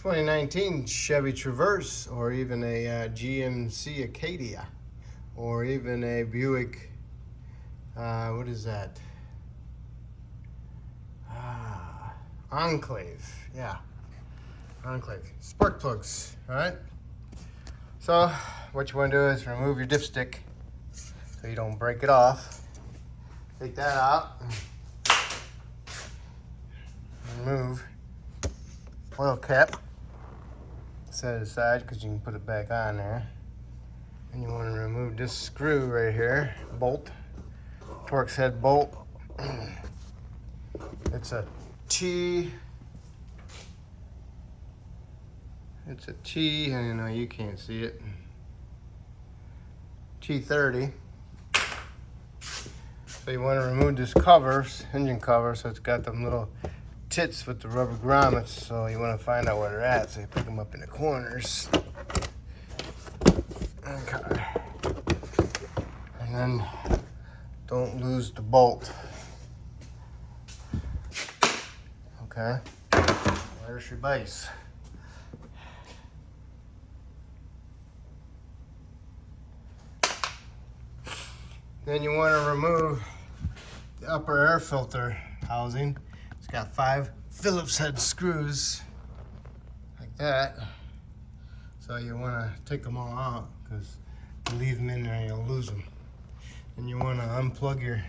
2019 Chevy Traverse, or even a GMC Acadia, or even a Buick, what is that? Enclave, yeah, Enclave. Spark plugs, all right? So what you want to do is remove your dipstick so you don't break it off. Take that out. Remove oil cap. Set it aside because you can put it back on there. And you want to remove this screw right here, bolt, Torx head bolt. It's a T. It's a T, I know you can't see it. T30. So you want to remove this covers, engine cover, so it's got them little tits with the rubber grommets. So you want to find out where they're at. So you pick them up in the corners. Okay. And then don't lose the bolt. Okay. There's your base. Then you want to remove the upper air filter housing. It's got 5 Phillips head screws like that. So you want to take them all out because you leave them in there, you'll lose them. And you want to unplug your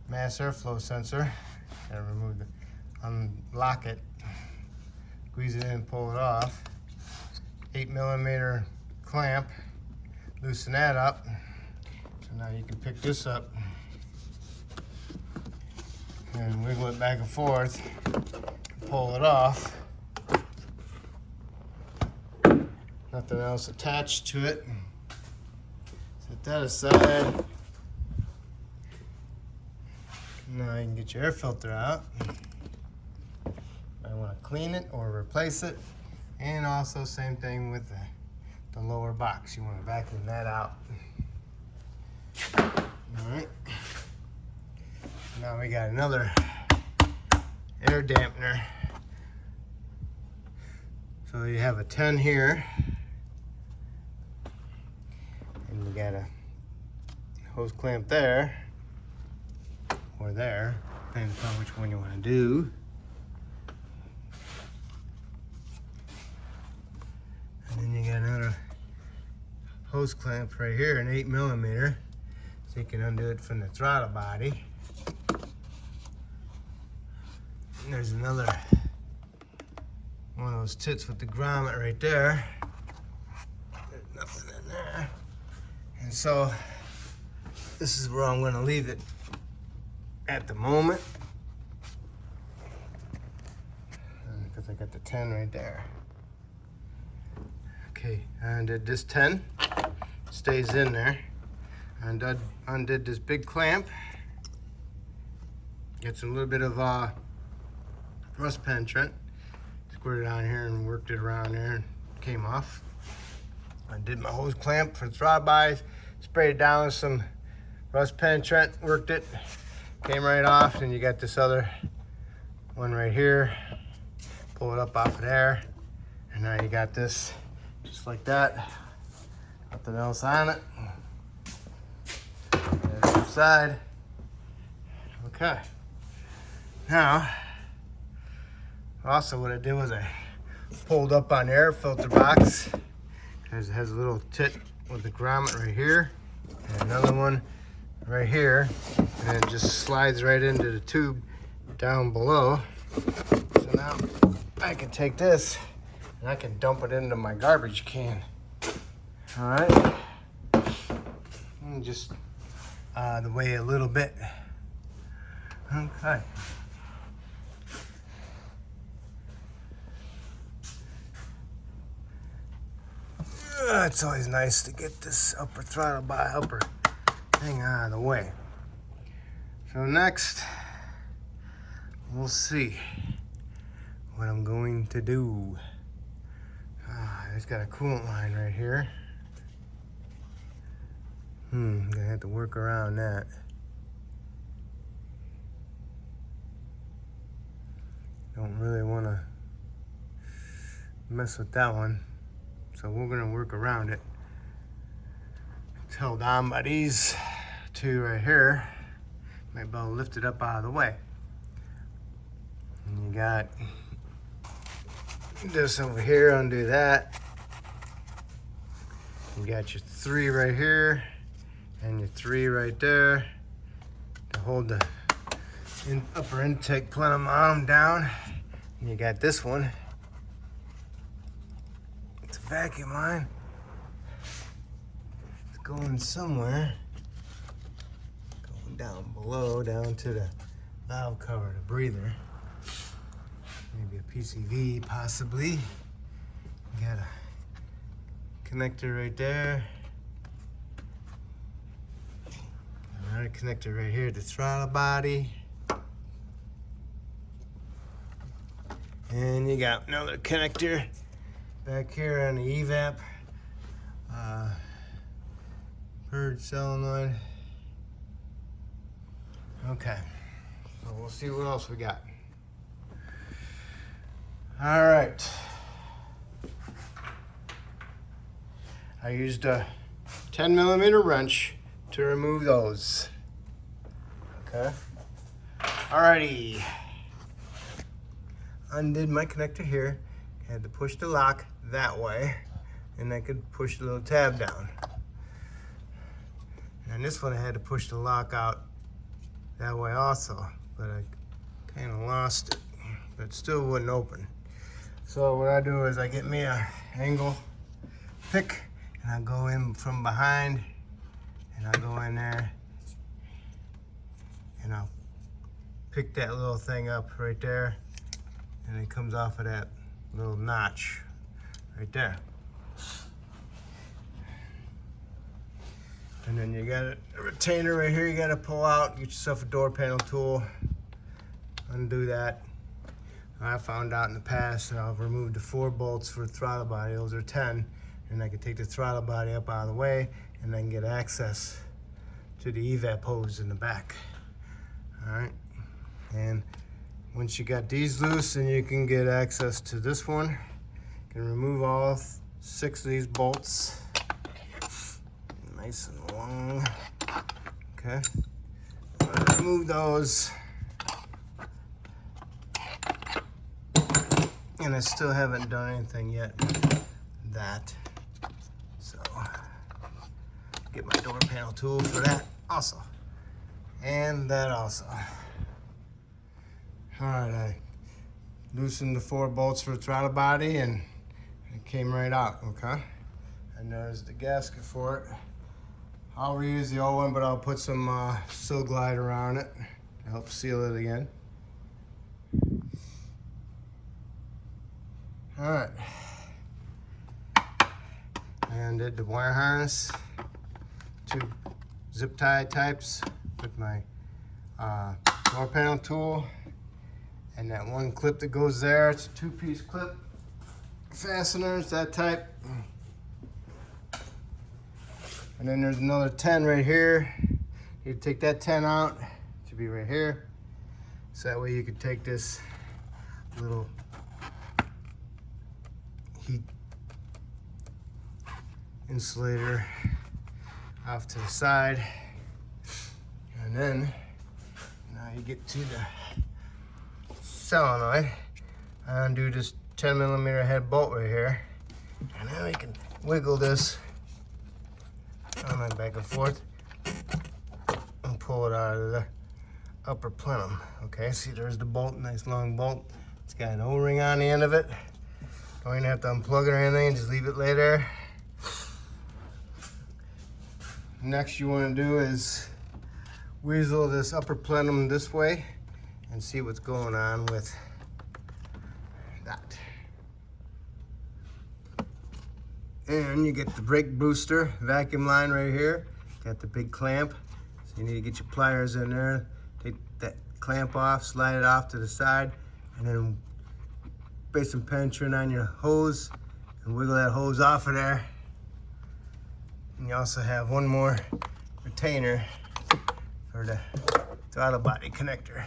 mass airflow sensor and remove the, unlock it, squeeze it in, pull it off. 8mm clamp, loosen that up. So now you can pick this up and wiggle it back and forth, pull it off. Nothing else attached to it. Set that aside. Now you can get your air filter out. I want to clean it or replace it. And also same thing with the lower box. You want to vacuum that out. Alright. Now we got another air dampener. So you have a 10 here. And you got a hose clamp there. Or there. Depends on which one you want to do. And then you got another hose clamp right here, an 8mm. So you can undo it from the throttle body. And there's another one of those tits with the grommet right there. There's nothing in there. And so this is where I'm going to leave it at the moment. Because I got the 10 right there. Okay, I undid this 10. Stays in there. Undid this big clamp. Get some little bit of rust penetrant. Squirted it on here and worked it around there and came off. I did my hose clamp for the throttle body, sprayed it down with some rust penetrant, worked it, came right off. And you got this other one right here. Pull it up off of there. And now you got this just like that. Nothing else on it. There's the side. Okay. Now, also what I did was I pulled up on the air filter box. It has a little tit with the grommet right here. And another one right here. And it just slides right into the tube down below. So now I can take this and I can dump it into my garbage can. All right. And just the way a little bit. Okay. It's always nice to get this upper thing out of the way. So next, we'll see what I'm going to do. It's got a coolant line right here. I'm gonna have to work around that. Don't really want to mess with that one. So we're gonna work around it. It's held on by these two right here. Might be able to lift it up out of the way. And you got this over here, undo that. You got your 3 right here and your 3 right there to hold the upper intake plenum arm down. And you got this one. It's a vacuum line. It's going somewhere. Going down below, down to the valve cover, the breather. Maybe a PCV, possibly. You got a connector right there. Another connector right here at the throttle body. And you got another connector back here on the evap. Purge solenoid. Okay, so we'll see what else we got. All right. I used a 10mm wrench to remove those. Okay. Alrighty. Undid my connector here. Had to push the lock that way, and I could push the little tab down. And this one I had to push the lock out that way also, but I kind of lost it, but it still wouldn't open. So what I do is I get me a angle pick, and I go in from behind, and I go in there, and I'll pick that little thing up right there, and it comes off of that little notch right there. And then you got a retainer right here you got to pull out. Get yourself a door panel tool. Undo that. I found out in the past that I've removed the 4 bolts for the throttle body. Those are 10. And I can take the throttle body up out of the way, and I can get access to the evap hose in the back. All right. And once you got these loose, then you can get access to this one. You can remove all 6 of these bolts. Nice and long. Okay. Remove those. And I still haven't done anything yet. That. So, get my door panel tool for that also. And that also. Alright, I loosened the 4 bolts for the throttle body, and it came right out, okay? And there's the gasket for it. I'll reuse the old one, but I'll put some Seal Glide around it to help seal it again. Alright. And did the wire harness, 2 zip tie types with my door panel tool, and that one clip that goes there. It's a 2-piece clip fasteners, that type. And then there's another 10 right here. You take that 10 out, it should be right here. So that way you could take this little heat insulator off to the side. And then now you get to the solenoid. I undo this 10mm head bolt right here. And then we can wiggle this on back and forth and pull it out of the upper plenum. Okay, see there's the bolt, nice long bolt. It's got an O-ring on the end of it. Don't even have to unplug it or anything, just leave it lay there. Next you want to do is weasel this upper plenum this way and see what's going on with that. And you get the brake booster vacuum line right here. Got the big clamp. So you need to get your pliers in there. Take that clamp off, slide it off to the side, and then base some penetrant on your hose and wiggle that hose off of there. And you also have one more retainer for the throttle body connector.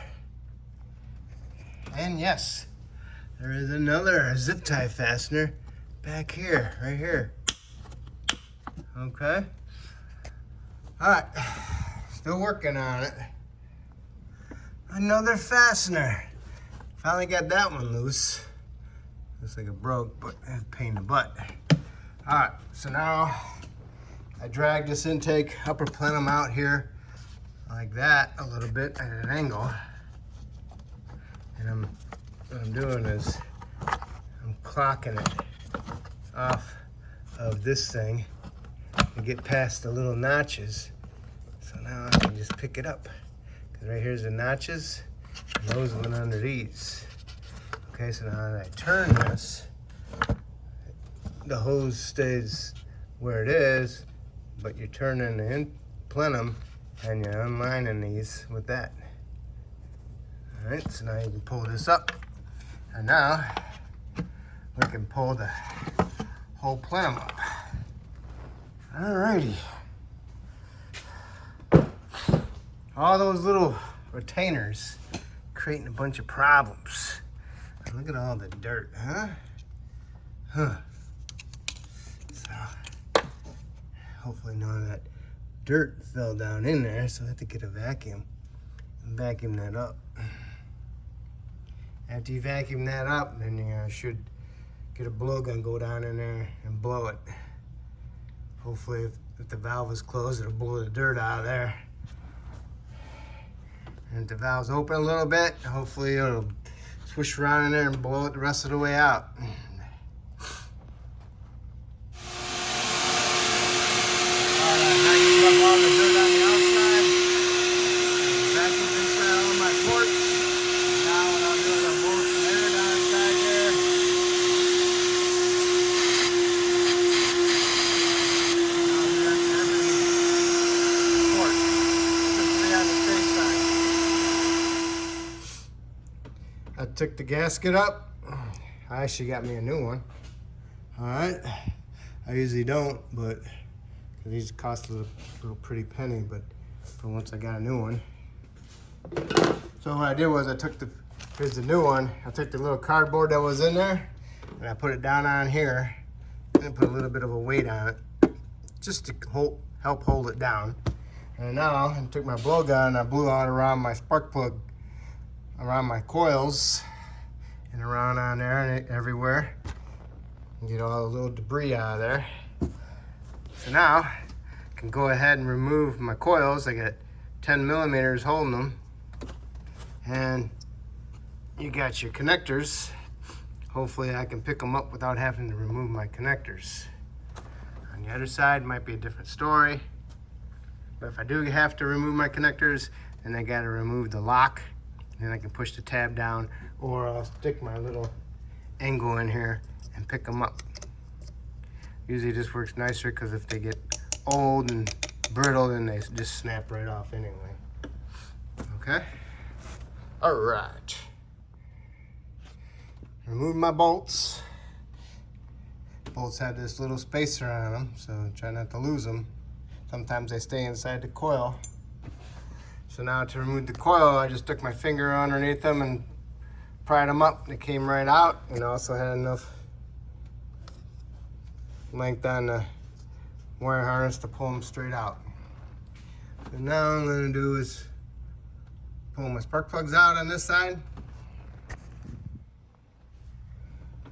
And yes, there is another zip tie fastener back here, right here. Okay. All right, still working on it. Another fastener. Finally got that one loose. Looks like it broke, but it's a pain in the butt. All right, so now I drag this intake upper plenum out here like that a little bit at an angle. And what I'm doing is I'm clocking it off of this thing to get past the little notches. So now I can just pick it up. Because right here's the notches, and those went under these. Okay, so now that I turn this, the hose stays where it is, but you're turning the plenum and you're unlining these with that. All right, so now you can pull this up, and now we can pull the whole plenum up. All righty. All those little retainers creating a bunch of problems. Look at all the dirt, huh? So, hopefully none of that dirt fell down in there, so I have to get a vacuum and vacuum that up. After you vacuum that up, then you should get a blowgun, go down in there and blow it. Hopefully if the valve is closed, it'll blow the dirt out of there. And if the valve's open a little bit, hopefully it'll swish around in there and blow it the rest of the way out. I took the gasket up. I actually got me a new one. All right. I usually don't, but these cost a little pretty penny, but for once I got a new one. So what I did was here's the new one. I took the little cardboard that was in there and I put it down on here and put a little bit of a weight on it just to help hold it down. And now I took my blowgun and I blew out around my spark plug, around my coils and around on there and everywhere, and get all the little debris out of there. So now I can go ahead and remove my coils. I got 10 millimeters holding them, and you got your connectors. Hopefully I can pick them up without having to remove my connectors. On the other side might be a different story, but if I do have to remove my connectors, then I got to remove the lock. Then I can push the tab down, or I'll stick my little angle in here and pick them up. Usually this works nicer because if they get old and brittle, then they just snap right off anyway. Okay? All right. Remove my bolts. Bolts have this little spacer on them, so try not to lose them. Sometimes they stay inside the coil. So now to remove the coil, I just took my finger underneath them and pried them up. They came right out, and also had enough length on the wire harness to pull them straight out. So now what I'm going to do is pull my spark plugs out on this side.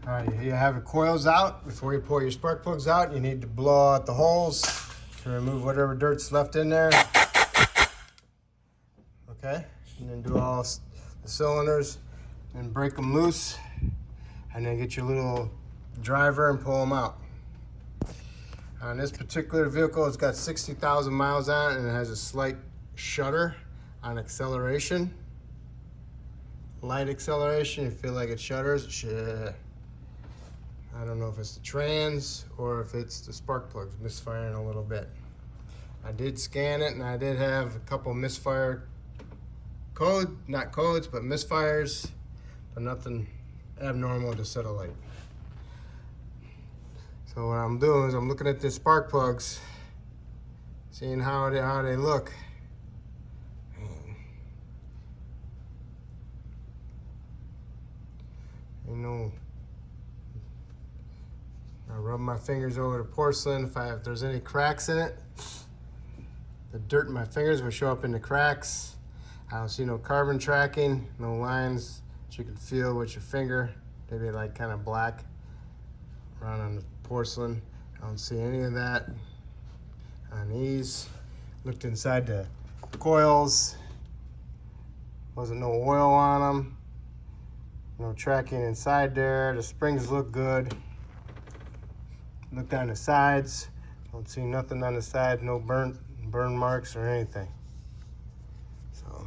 All right, you have your coils out. Before you pull your spark plugs out, you need to blow out the holes to remove whatever dirt's left in there. Okay, and then do all the cylinders and break them loose, and then get your little driver and pull them out. On this particular vehicle, it's got 60,000 miles on it, and it has a slight shudder on acceleration. Light acceleration, you feel like it shudders. I don't know if it's the trans or if it's the spark plugs misfiring a little bit. I did scan it, and I did have a couple misfire not codes, but misfires, but nothing abnormal to set a light. So what I'm doing is I'm looking at the spark plugs, seeing how they look. rub my fingers over the porcelain. If there's any cracks in it, the dirt in my fingers will show up in the cracks. I don't see no carbon tracking, no lines that you can feel with your finger. Maybe like kind of black around on the porcelain. I don't see any of that on these. Looked inside the coils. Wasn't no oil on them. No tracking inside there. The springs look good. Looked on the sides. Don't see nothing on the sides. No burn marks or anything. So,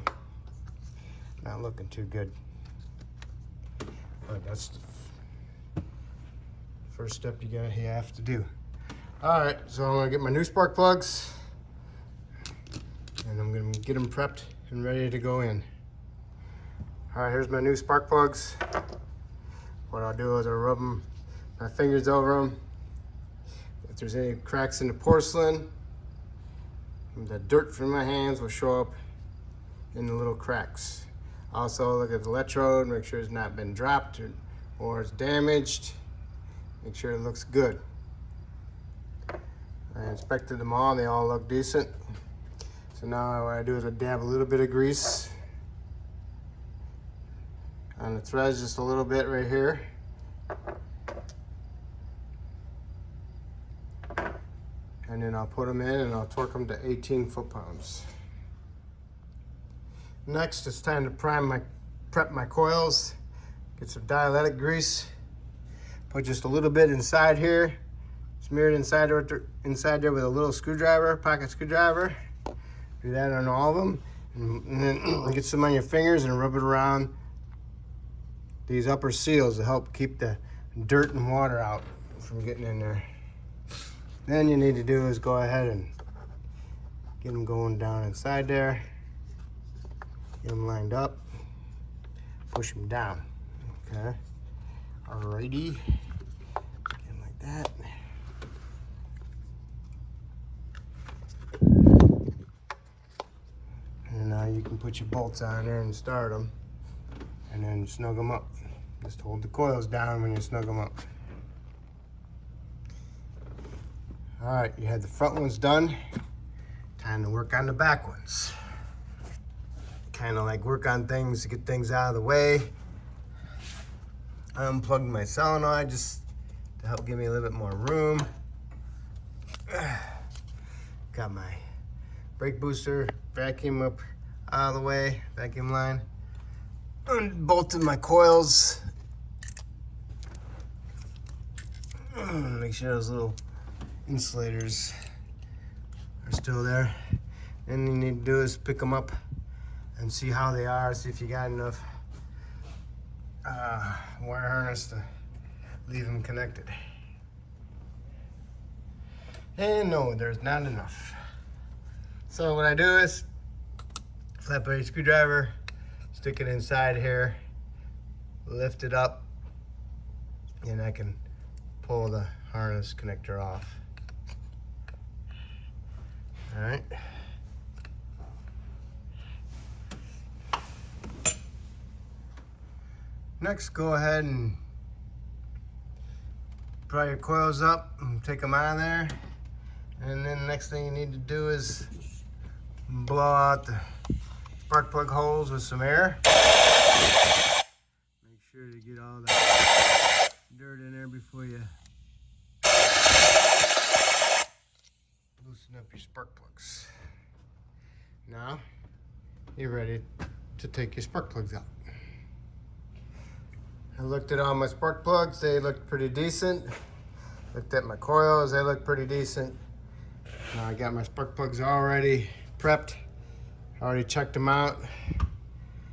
not looking too good. But that's the first step you have to do. All right, so I'm gonna get my new spark plugs, and I'm gonna get them prepped and ready to go in. All right, here's my new spark plugs. What I'll do is I'll rub my fingers over them. If there's any cracks in the porcelain, the dirt from my hands will show up in the little cracks. Also, look at the electrode, make sure it's not been dropped or it's damaged. Make sure it looks good. I inspected them all, and they all look decent. So now what I do is I dab a little bit of grease on the threads, just a little bit right here. And then I'll put them in and I'll torque them to 18 foot-pounds. Next, it's time to prep my coils. Get some dielectric grease. Put just a little bit inside here. Smear it inside there with a little screwdriver, pocket screwdriver. Do that on all of them. And then get some on your fingers and rub it around these upper seals to help keep the dirt and water out from getting in there. Then you need to do is go ahead and get them going down inside there. Get them lined up. Push them down. Okay. Alrighty. Get them like that. And now you can put your bolts on there and start them. And then snug them up. Just hold the coils down when you snug them up. All right, you had the front ones done. Time to work on the back ones. Kind of like work on things to get things out of the way. I unplugged my solenoid just to help give me a little bit more room. Got my brake booster vacuum up out of the way, vacuum line. Unbolted my coils. Make sure those little insulators are still there. Then you need to do is pick them up and see how they are, see if you got enough wire harness to leave them connected. And no, there's not enough. So what I do is flat blade screwdriver, stick it inside here, lift it up, and I can pull the harness connector off. All right. Next, go ahead and pry your coils up and take them out of there. And then the next thing you need to do is blow out the spark plug holes with some air. Make sure to get all the dirt in there before you loosen up your spark plugs. Now, you're ready to take your spark plugs out. I looked at all my spark plugs, they looked pretty decent. Looked at my coils, they look pretty decent. Now I got my spark plugs already prepped. Already checked them out.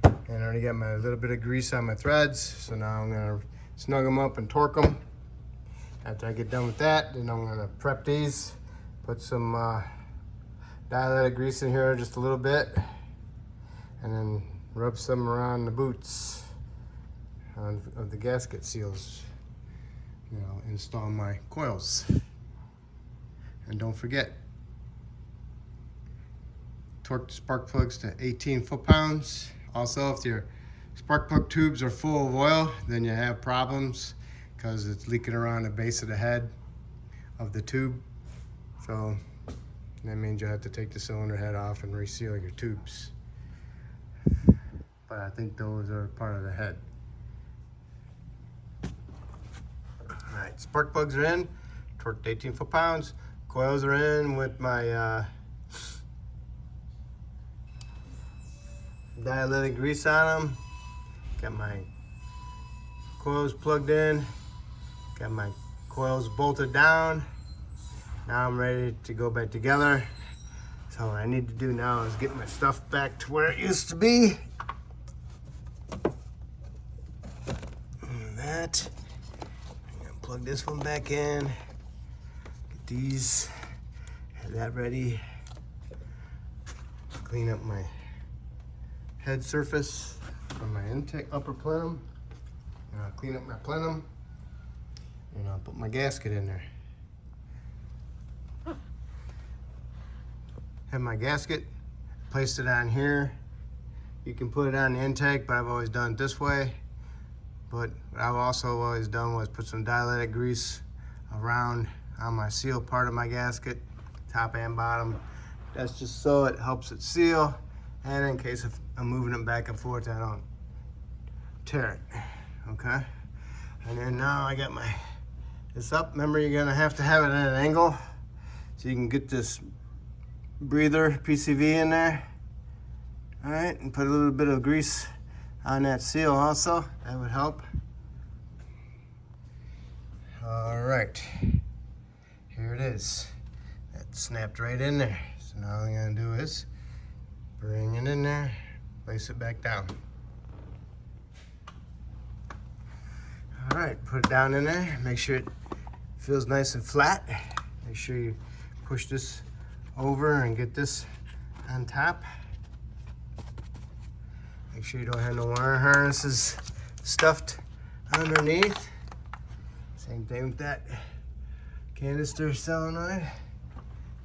And I already got my little bit of grease on my threads. So now I'm gonna snug them up and torque them. After I get done with that, then I'm gonna prep these. Put some dielectric grease in here just a little bit. And then rub some around the boots of the gasket seals. You know, install my coils. And don't forget, torque the spark plugs to 18 foot-pounds. Also, if your spark plug tubes are full of oil, then you have problems because it's leaking around the base of the head. of the tube. So that means you have to take the cylinder head off and reseal your tubes. But I think those are part of the head. All right, spark plugs are in, torqued to 18 foot-pounds. Coils are in with my dialytic grease on them. Got my coils plugged in. Got my coils bolted down. Now I'm ready to go back together. So what I need to do now is get my stuff back to where it used to be. And that. I'm gonna plug this one back in. Get these, have that ready. Clean up my head surface from my intake upper plenum. And I'll clean up my plenum. And I'll put my gasket in there. Have my gasket, placed it on here. You can put it on the intake, but I've always done it this way. But what I've also always done was put some dialytic grease around on my seal part of my gasket, top and bottom. That's just so it helps it seal, and in case if I'm moving it back and forth, I don't tear it, okay? And then now I got this up. Remember, you're gonna have to have it at an angle so you can get this breather PCV in there. All right, and put a little bit of grease on that seal also. That would help. All right, here it is. That snapped right in there. So now all I'm gonna do is bring it in there, place it back down. All right, put it down in there. Make sure it feels nice and flat. Make sure you push this over and get this on top. Make sure you don't have no wire harnesses stuffed underneath. Same thing with that canister solenoid.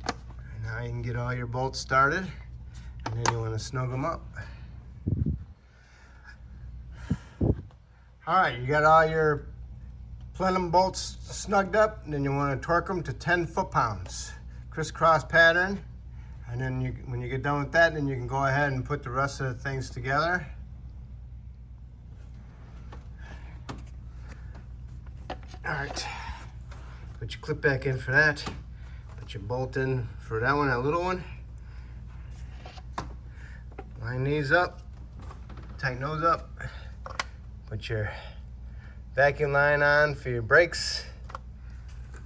And now you can get all your bolts started, and then you want to snug them up. All right, you got all your plenum bolts snugged up, and then you want to torque them to 10 foot-pounds. Crisscross pattern, and then when you get done with that, then you can go ahead and put the rest of the things together. All right, put your clip back in for that. Put your bolt in for that one, that little one. Line these up, tighten those up. Put your vacuum line on for your brakes.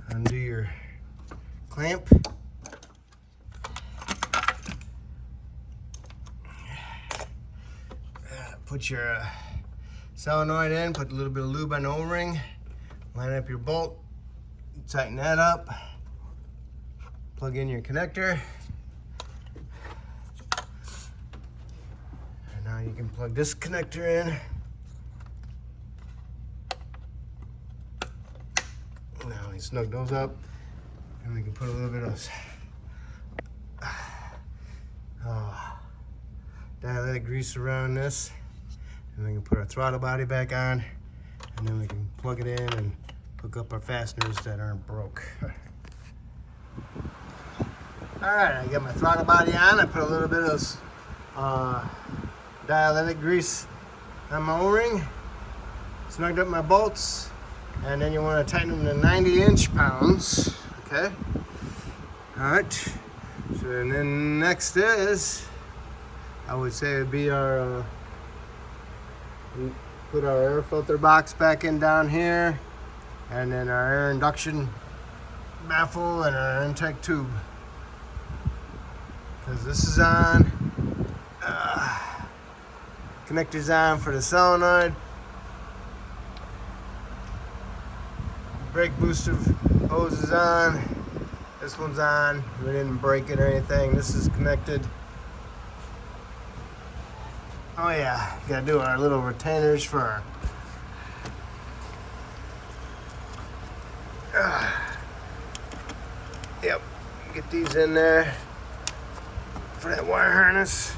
Undo your clamp. Put your solenoid in, put a little bit of lube on the O-ring, line up your bolt, tighten that up, plug in your connector. And now you can plug this connector in. Now we snug those up, and we can put a little bit of dialytic grease around this. And we can put our throttle body back on, and then we can plug it in and hook up our fasteners that aren't broke. All right, I got my throttle body on. I put a little bit of dialytic grease on my O-ring, snugged up my bolts, and then you want to tighten them to 90 inch-pounds, okay? All right, so then next is, I would say it would be our put our air filter box back in down here, and then our air induction baffle and our intake tube. Because this is on, connector's on for the solenoid, brake booster hose is on, this one's on, we didn't break it or anything, this is connected. Oh yeah, gotta do our little retainers for our, yep, get these in there for that wire harness.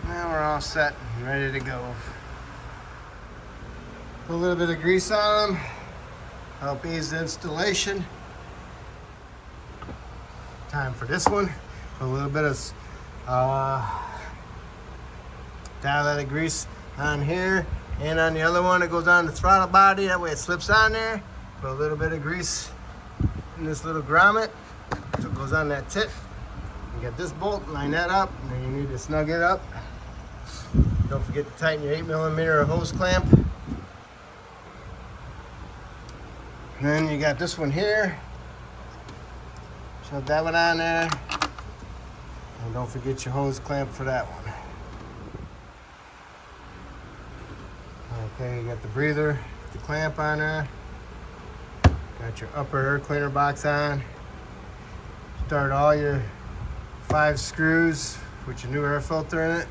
Now we're all set and ready to go. Put a little bit of grease on them, help ease the installation. time for this one. Put a little bit of dilated grease on here and on the other one. It goes on the throttle body. That way it slips on there. Put a little bit of grease in this little grommet so it goes on that tip. You got this bolt, line that up, and then you need to snug it up. Don't forget to tighten your 8mm hose clamp. And then you got this one here. Shove that one on there. And don't forget your hose clamp for that one. Okay, you got the breather, the clamp on there. Got your upper air cleaner box on. Start all your 5 screws with your new air filter in it.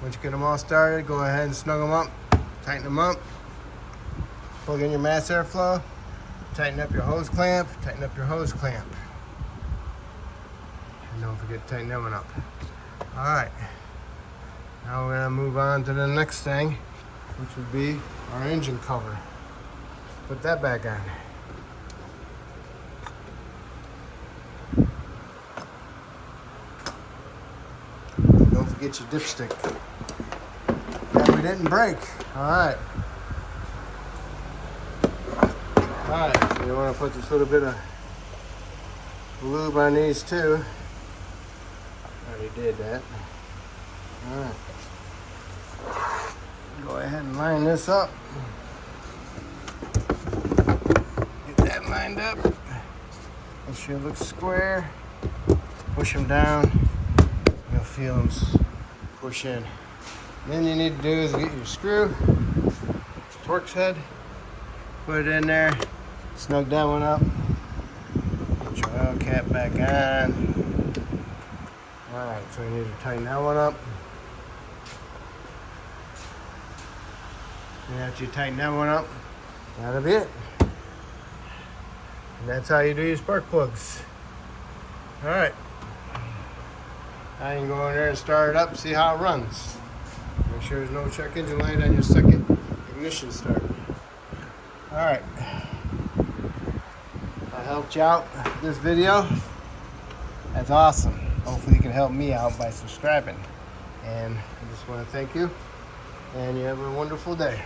Once you get them all started, go ahead and snug them up, tighten them up. Plug in your mass airflow, tighten up your hose clamp, tighten up your hose clamp. And don't forget to tighten that one up. All right, now we're gonna move on to the next thing, which would be our engine cover. Put that back on. Don't forget your dipstick. That we didn't break. All right. All right, so you want to put this little bit of lube on these too. Already did that. All right. Go ahead and line this up. Get that lined up. Make sure it looks square. Push them down. You'll feel them push in. Then you need to do is get your screw, Torx head, put it in there, snug that one up, get your oil cap back on. Alright, so you need to tighten that one up. And after you tighten that one up, that'll be it. And that's how you do your spark plugs. Alright. Now you can go in there and start it up, see how it runs. Make sure there's no check engine light on your second ignition start. Alright. If I helped you out with this video, that's awesome. Hopefully you can help me out by subscribing. And I just want to thank you, and you have a wonderful day.